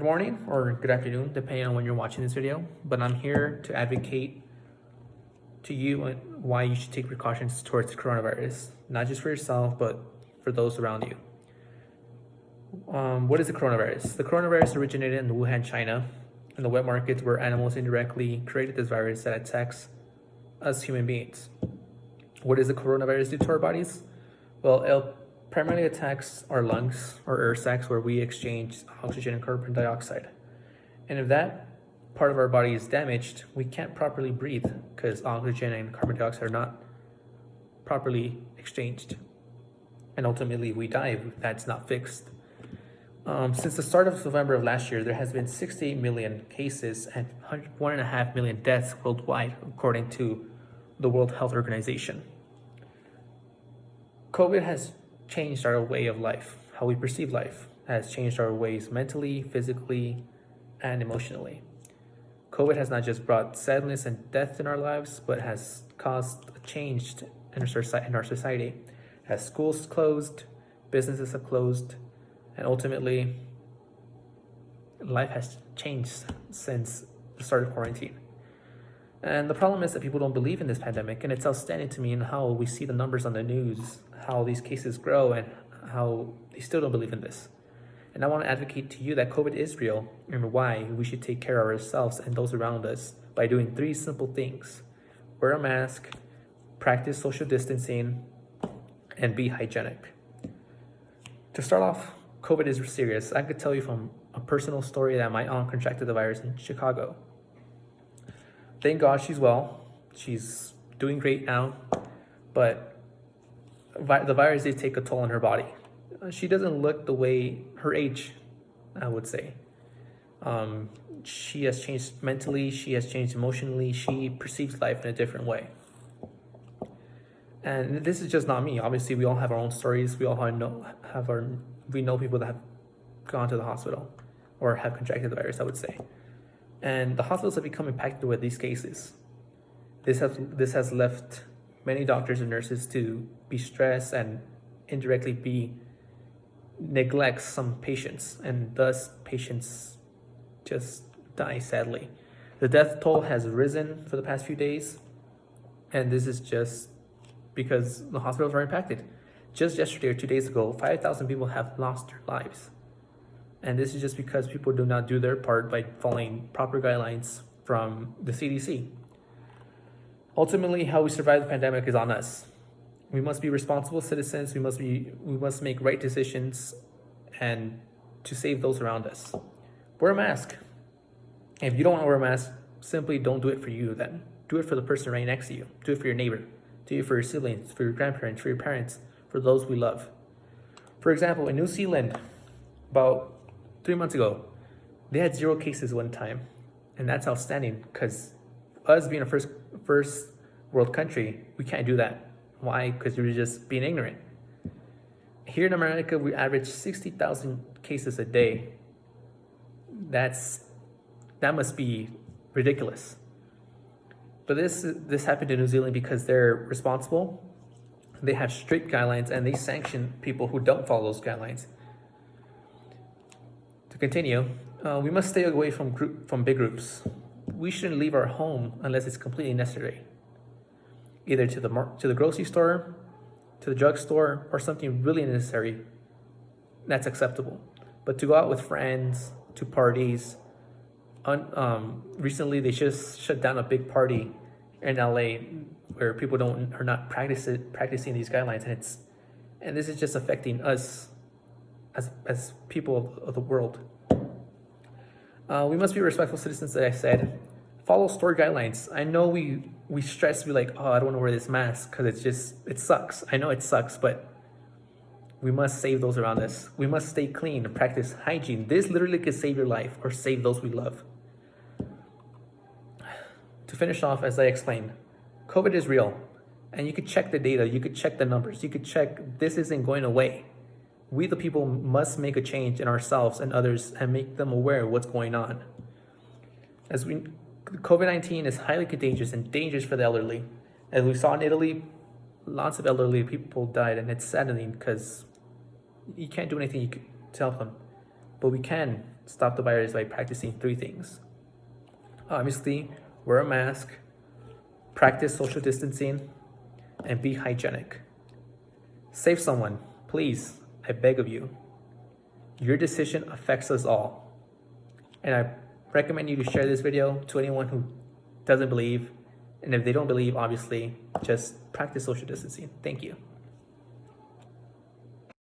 Good morning or good afternoon, depending on when you're watching this video, but I'm here to advocate to you on why you should take precautions towards coronavirus, not just for yourself, but for those around you. What is the coronavirus? The coronavirus originated in Wuhan, China, in the wet markets where animals indirectly created this virus that attacks us human beings. What does the coronavirus do to our bodies? Well, it primarily attacks our lungs or air sacs where we exchange oxygen and carbon dioxide. And if that part of our body is damaged, we can't properly breathe because oxygen and carbon dioxide are not properly exchanged. And ultimately we die if that's not fixed. Since the start of November of last year, there has been 68 million cases and 1.5 million deaths worldwide, according to the World Health Organization. COVID has changed our way of life, how we perceive life, has changed our ways mentally, physically, and emotionally. COVID has not just brought sadness and death in our lives, but has caused a change in our society. As schools closed, businesses have closed, and ultimately, life has changed since the start of quarantine. And the problem is that people don't believe in this pandemic, and it's outstanding to me in how we see the numbers on the news, how these cases grow, and how they still don't believe in this. And I want to advocate to you that COVID is real and why we should take care of ourselves and those around us by doing 3 simple things: wear a mask, practice social distancing, and be hygienic. To start off, COVID is serious. I could tell you from a personal story that my aunt contracted the virus in Chicago. Thank God she's well. She's doing great now, but the virus did take a toll on her body. She doesn't look the way her age, I would say. She has changed mentally, she has changed emotionally, she perceives life in a different way. And this is just not me. Obviously, we all have our own stories. We all we know people that have gone to the hospital or have contracted the virus, I would say. And the hospitals have become impacted with these cases. This has left many doctors and nurses to be stressed and indirectly neglect some patients, and thus patients just die sadly. The death toll has risen for the past few days, and this is just because the hospitals are impacted. Just yesterday or 2 days ago, 5,000 people have lost their lives. And this is just because people do not do their part by following proper guidelines from the CDC. Ultimately, how we survive the pandemic is on us. We must be responsible citizens. We must make right decisions and to save those around us. Wear a mask. If you don't want to wear a mask, simply don't do it for you then. Do it for the person right next to you. Do it for your neighbor. Do it for your siblings, for your grandparents, for your parents, for those we love. For example, in New Zealand, about 3 months ago, they had 0 cases one time. And that's outstanding because us being a first world country, we can't do that. Why? Because we're just being ignorant. Here in America, we average 60,000 cases a day. That must be ridiculous. But this happened in New Zealand because they're responsible. They have strict guidelines and they sanction people who don't follow those guidelines. To continue, we must stay away from big groups. We shouldn't leave our home unless it's completely necessary. Either to the grocery store, to the drugstore, or something really necessary, that's acceptable. But to go out with friends, to parties, recently they just shut down a big party in LA where people are not practicing these guidelines, and this is just affecting us as people of the world. We must be respectful citizens, as I said. Follow store guidelines. I know we stress, be like, oh, I don't want to wear this mask because it sucks. I know it sucks, but we must save those around us. We must stay clean and practice hygiene. This literally could save your life or save those we love. To finish off, as I explained, COVID is real, and you could check the data, you could check the numbers, you could check this isn't going away. We the people must make a change in ourselves and others and make them aware of what's going on. COVID-19 is highly contagious and dangerous for the elderly. As we saw in Italy, lots of elderly people died, and it's saddening because you can't do anything to help them. but we can stop the virus by practicing 3 things. Obviously, wear a mask, practice social distancing, and be hygienic. Save someone, please, I beg of you. Your decision affects us all. And I recommend you to share this video to anyone who doesn't believe. And if they don't believe, obviously, just practice social distancing. Thank you.